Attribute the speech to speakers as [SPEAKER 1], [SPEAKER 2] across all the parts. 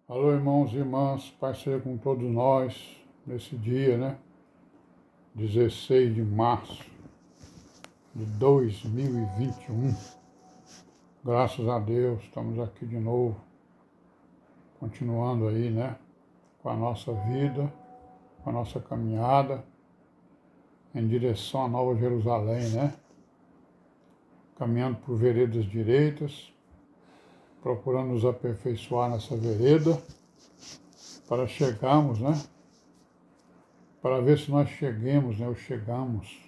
[SPEAKER 1] Alô, irmãos e irmãs, Pai seja com todos nós nesse dia, 16 de março de 2021. Graças a Deus, estamos aqui de novo, continuando aí, com a nossa vida, com a nossa caminhada em direção à Nova Jerusalém, Caminhando por veredas direitas, procurando nos aperfeiçoar nessa vereda, para chegarmos, para ver se nós chegamos, ou chegamos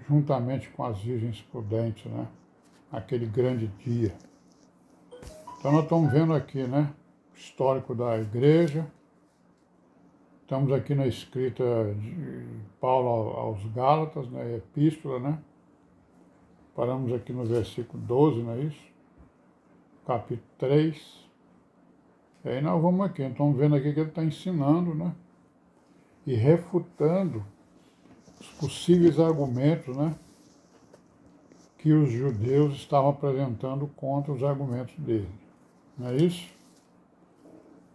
[SPEAKER 1] juntamente com as virgens prudentes, aquele grande dia. Então nós estamos vendo aqui, o histórico da igreja, estamos aqui na escrita de Paulo aos Gálatas, epístola, Paramos aqui no versículo 12, não é isso? Capítulo 3. E aí nós vamos aqui, estamos vendo aqui que ele está ensinando, e refutando os possíveis argumentos, que os judeus estavam apresentando contra os argumentos dele. Não é isso?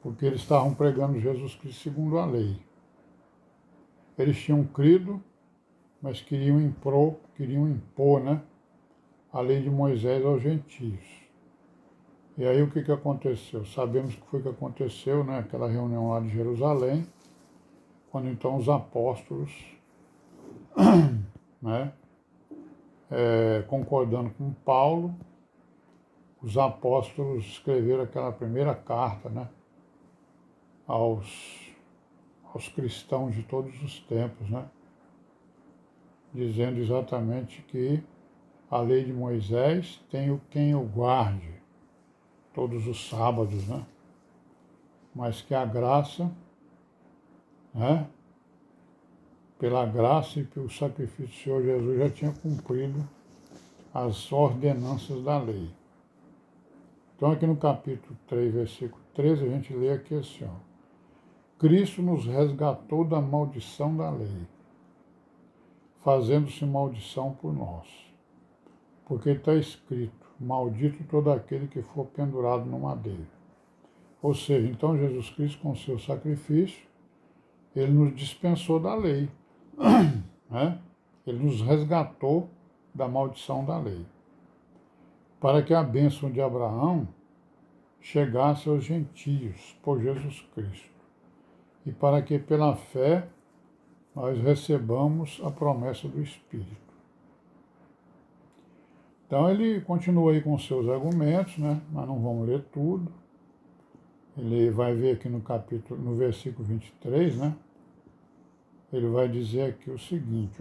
[SPEAKER 1] Porque eles estavam pregando Jesus Cristo segundo a lei. Eles tinham crido, mas queriam impor, a lei de Moisés aos gentios. E aí o que aconteceu? Sabemos o que foi que aconteceu, aquela reunião lá de Jerusalém, quando então os apóstolos, concordando com Paulo, os apóstolos escreveram aquela primeira carta, aos cristãos de todos os tempos, dizendo exatamente que a lei de Moisés tem quem o guarde todos os sábados, mas que a graça, pela graça e pelo sacrifício do Senhor Jesus já tinha cumprido as ordenanças da lei. Então aqui no capítulo 3, versículo 13, a gente lê aqui assim, Cristo nos resgatou da maldição da lei, fazendo-se maldição por nós. Porque está escrito, maldito todo aquele que for pendurado no madeiro. Ou seja, então Jesus Cristo, com o seu sacrifício, ele nos dispensou da lei, Ele nos resgatou da maldição da lei, para que a bênção de Abraão chegasse aos gentios por Jesus Cristo, e para que pela fé nós recebamos a promessa do Espírito. Então ele continua aí com os seus argumentos, mas não vamos ler tudo. Ele vai ver aqui no versículo 23, ele vai dizer aqui o seguinte,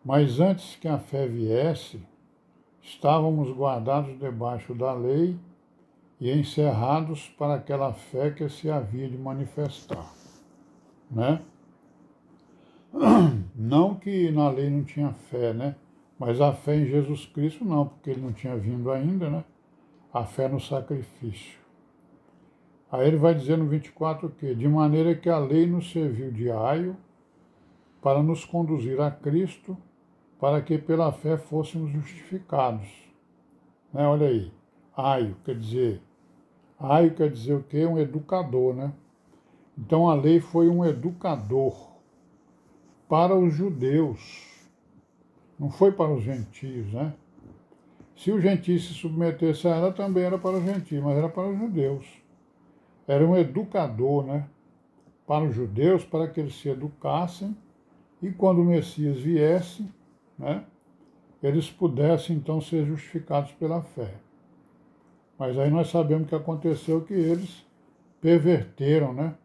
[SPEAKER 1] Mas antes que a fé viesse, estávamos guardados debaixo da lei e encerrados para aquela fé que se havia de manifestar, Não que na lei não tinha fé, mas a fé em Jesus Cristo não, porque ele não tinha vindo ainda, A fé no sacrifício. Aí ele vai dizer no 24 o quê? De maneira que a lei nos serviu de aio para nos conduzir a Cristo, para que pela fé fôssemos justificados. Olha aí, aio quer dizer o quê? Um educador, Então a lei foi um educador para os judeus, não foi para os gentios, Se os gentios se submetessem a ela, também era para os gentios, mas era para os judeus. Era um educador, para os judeus, para que eles se educassem, e quando o Messias viesse, eles pudessem então ser justificados pela fé. Mas aí nós sabemos que aconteceu que eles perverteram,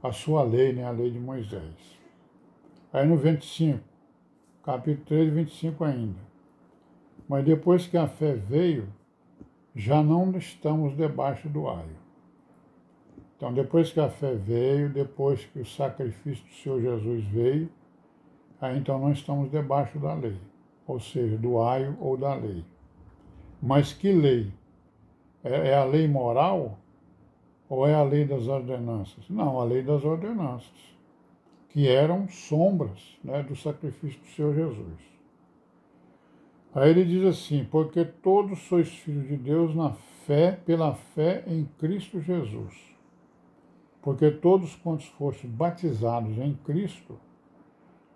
[SPEAKER 1] a sua lei, a lei de Moisés. Aí no 25, capítulo 3, 25 ainda. Mas depois que a fé veio, já não estamos debaixo do aio. Então, depois que a fé veio, depois que o sacrifício do Senhor Jesus veio, aí então não estamos debaixo da lei, ou seja, do aio ou da lei. Mas que lei? É a lei moral ou é a lei das ordenanças? Não, a lei das ordenanças, que eram sombras, do sacrifício do Senhor Jesus. Aí ele diz assim, porque todos sois filhos de Deus na fé, pela fé em Cristo Jesus. Porque todos quantos fostes batizados em Cristo,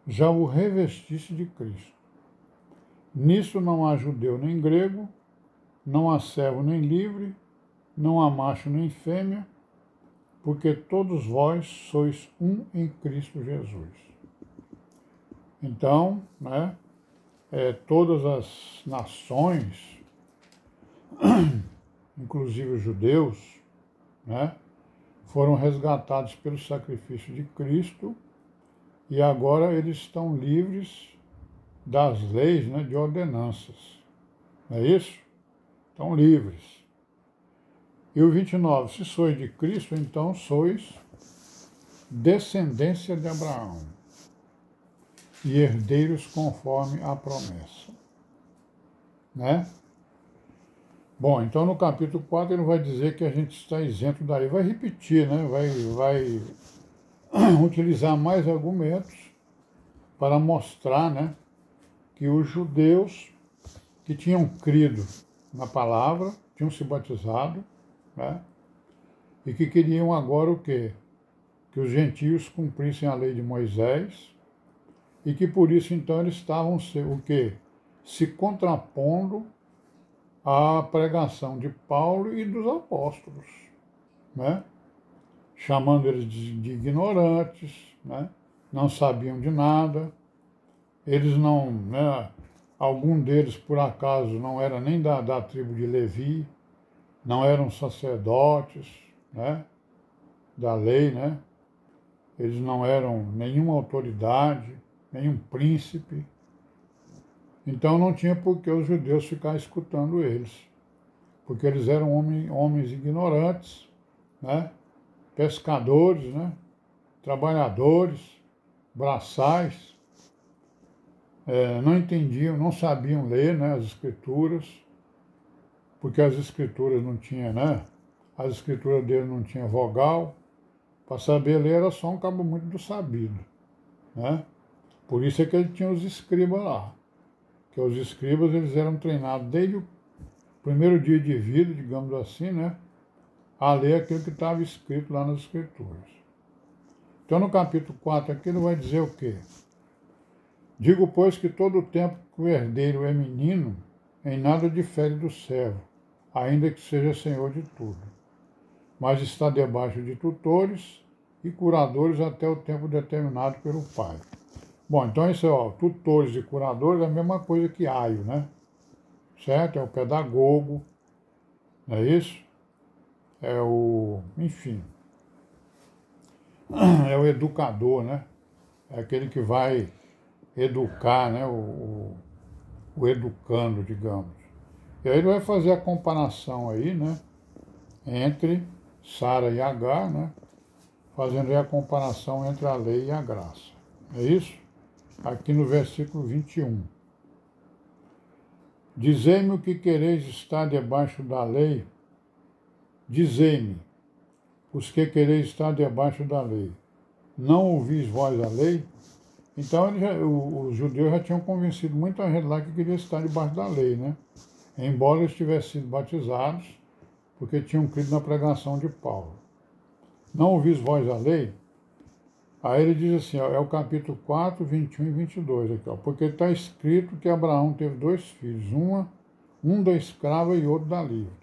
[SPEAKER 1] já o revestiste de Cristo. Nisso não há judeu nem grego, não há servo nem livre, não há macho nem fêmea, porque todos vós sois um em Cristo Jesus. Então, né, todas as nações, inclusive os judeus, né, foram resgatados pelo sacrifício de Cristo e agora eles estão livres das leis, né, de ordenanças. Não é isso? Estão livres. E o 29, se sois de Cristo, então sois descendência de Abraão e herdeiros conforme a promessa. Né? Bom, então no capítulo 4 ele vai dizer que a gente está isento da lei. Vai repetir, né? vai utilizar mais argumentos para mostrar, né, que os judeus que tinham crido na palavra, tinham se batizado, né, e que queriam agora o quê? Que os gentios cumprissem a lei de Moisés e que por isso então eles estavam o quê? Se contrapondo à pregação de Paulo e dos apóstolos, né? Chamando eles de ignorantes, né? Não sabiam de nada, eles não, né? Algum deles por acaso não era nem da tribo de Levi, não eram sacerdotes, né? Da lei, né? Eles não eram nenhuma autoridade, nenhum príncipe. Então não tinha por que os judeus ficar escutando eles, porque eles eram homens ignorantes, né? Pescadores, né? Trabalhadores, braçais, não entendiam, não sabiam ler, né, as escrituras, porque as escrituras não tinham, né? As escrituras dele não tinham vogal. Para saber ler era só um cabo muito do sabido, né? Por isso é que ele tinha os escribas lá. Que os escribas eles eram treinados desde o primeiro dia de vida, digamos assim, né? A ler aquilo que estava escrito lá nas escrituras. Então no capítulo 4 aqui ele vai dizer o quê? Digo, pois, que todo o tempo que o herdeiro é menino, em nada difere do servo, ainda que seja senhor de tudo. Mas está debaixo de tutores e curadores até o tempo determinado pelo pai. Bom, então isso é, tutores e curadores é a mesma coisa que aio, né? Certo? É o pedagogo, não é isso? É o, enfim, é o educador, né? É aquele que vai educar, né? O educando, digamos. E aí ele vai fazer a comparação aí, né? Entre Sara e Agar, né? Fazendo aí a comparação entre a lei e a graça. É isso? Aqui no versículo 21. Dizei-me o que quereis estar debaixo da lei. Dizei-me, os que quereis estar debaixo da lei. Não ouvis vós a lei? Então os judeus já tinham convencido muita gente lá que queria estar debaixo da lei, né? Embora eles tivessem sido batizados, porque tinham crido na pregação de Paulo. Não ouvis vós a lei? Aí ele diz assim, ó, é o capítulo 4, 21 e 22, aqui, ó, porque está escrito que Abraão teve 2 filhos, um da escrava e outro da livre.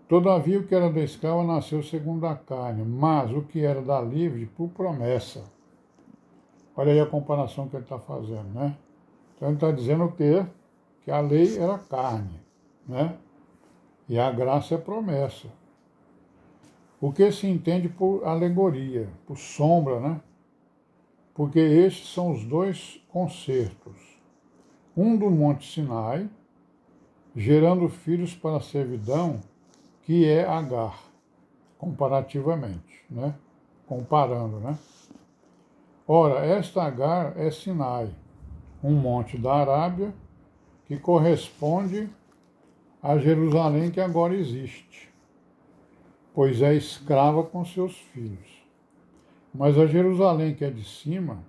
[SPEAKER 1] Todavia o que era da escrava nasceu segundo a carne, mas o que era da livre por promessa. Olha aí a comparação que ele está fazendo, né? Então ele está dizendo o quê? Que a lei era carne, né? E a graça é promessa. O que se entende por alegoria, por sombra, né? Porque estes são os 2 concertos. Um do Monte Sinai, gerando filhos para a servidão, que é Agar, comparativamente, né? Comparando, né? Ora, esta Agar é Sinai, um monte da Arábia, que corresponde a Jerusalém que agora existe, pois é escrava com seus filhos. Mas a Jerusalém que é de cima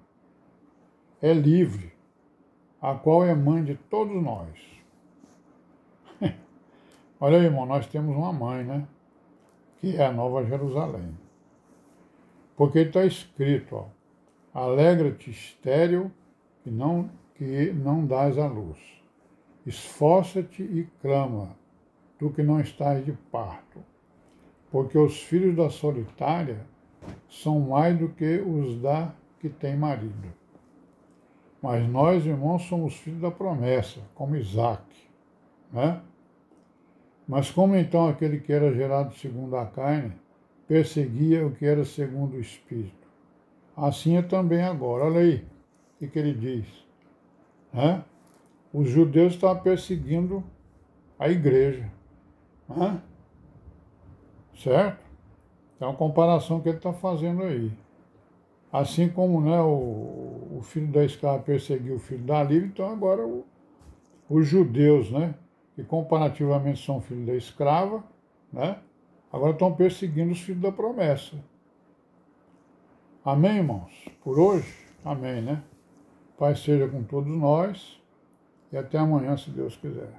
[SPEAKER 1] é livre, a qual é mãe de todos nós. Olha aí, irmão, nós temos uma mãe, né? Que é a Nova Jerusalém. Porque está escrito, ó, alegra-te, estéril, que não dás à luz. Esforça-te e clama, tu que não estás de parto. Porque os filhos da solitária são mais do que os da que tem marido. Mas nós, irmãos, somos filhos da promessa, como Isaac, né? Mas como então aquele que era gerado segundo a carne perseguia o que era segundo o Espírito? Assim é também agora. Olha aí o que ele diz, né? Os judeus estavam perseguindo a igreja, né? Certo? É uma comparação que ele está fazendo aí. Assim como, né, o filho da escrava perseguiu o filho da livre, então agora os judeus, né, que comparativamente são filhos da escrava, né, agora estão perseguindo os filhos da promessa. Amém, irmãos? Por hoje, amém, né? Pai seja com todos nós e até amanhã, se Deus quiser.